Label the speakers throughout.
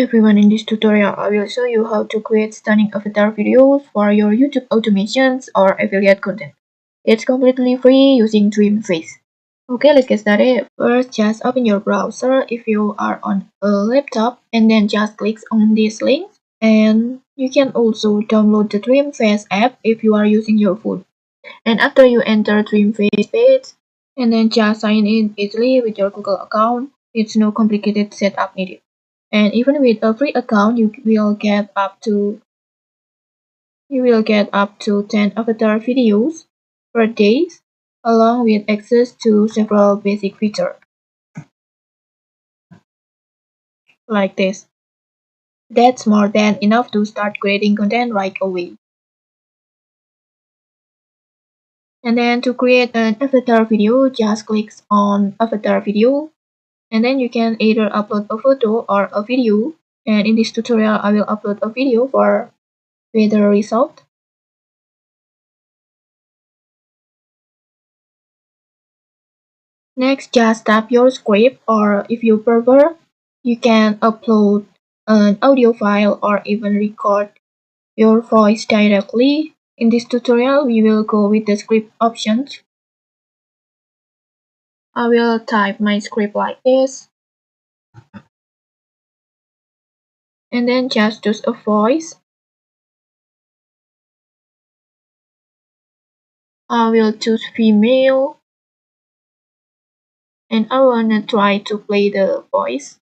Speaker 1: everyone, in this tutorial I will show you how to create stunning avatar videos for your YouTube automations or affiliate content. It's completely free using Dreamface. Okay, let's get started. First, just open your browser if you are on a laptop and then just click on this link. And you can also download the Dreamface app if you are using your phone. And after you enter Dreamface page, and then just sign in easily with your Google account. It's no complicated setup needed. And even with a free account, you will get up to 10 avatar videos per day, along with access to several basic features like this. That's more than enough to start creating content right away. And then to create an avatar video, just click on avatar video, and then you can either upload a photo or a video. And in this tutorial, I will upload a video for better result. Next, just tap your script, or if you prefer, you can upload an audio file or even record your voice directly. In this tutorial, we will go with the script options. I will type my script like this. And then just choose a voice. I will choose female. And I wanna try to play the voice.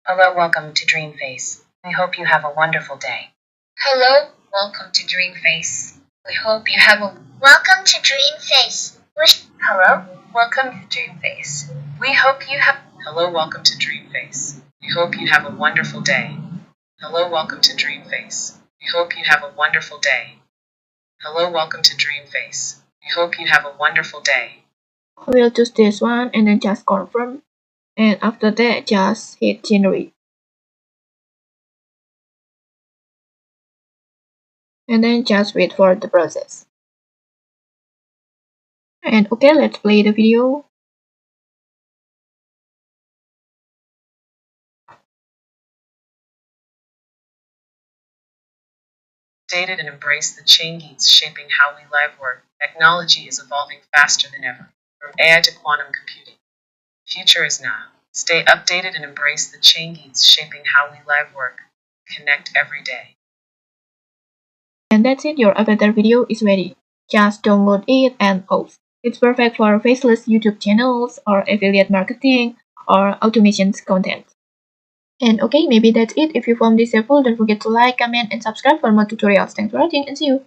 Speaker 2: Hello, welcome to Dreamface. We hope you have a wonderful day. Hello, welcome to Dreamface. We hope you have a
Speaker 3: Welcome to Dreamface.
Speaker 2: Hello, welcome to Dreamface. We hope you have Hello, welcome to Dreamface. We hope you have a wonderful day. Hello, welcome to Dreamface. We hope you have a wonderful day. Hello, welcome to Dreamface. We hope you have a wonderful day.
Speaker 1: I will choose this one and then just confirm. And after that, just hit generate. And then just wait for the process. And okay, let's play the video.
Speaker 2: Updated and embrace the changes shaping how we live work. Technology is evolving faster than ever, from AI to quantum computing. The future is now. Stay updated and embrace the changes shaping how we live work. Connect every day.
Speaker 1: And that's it, your avatar video is ready. Just download it and post. It's perfect for faceless YouTube channels or affiliate marketing or automations content. And okay, maybe that's it. If you found this helpful, don't forget to like, comment, and subscribe for more tutorials. Thanks for watching and see you.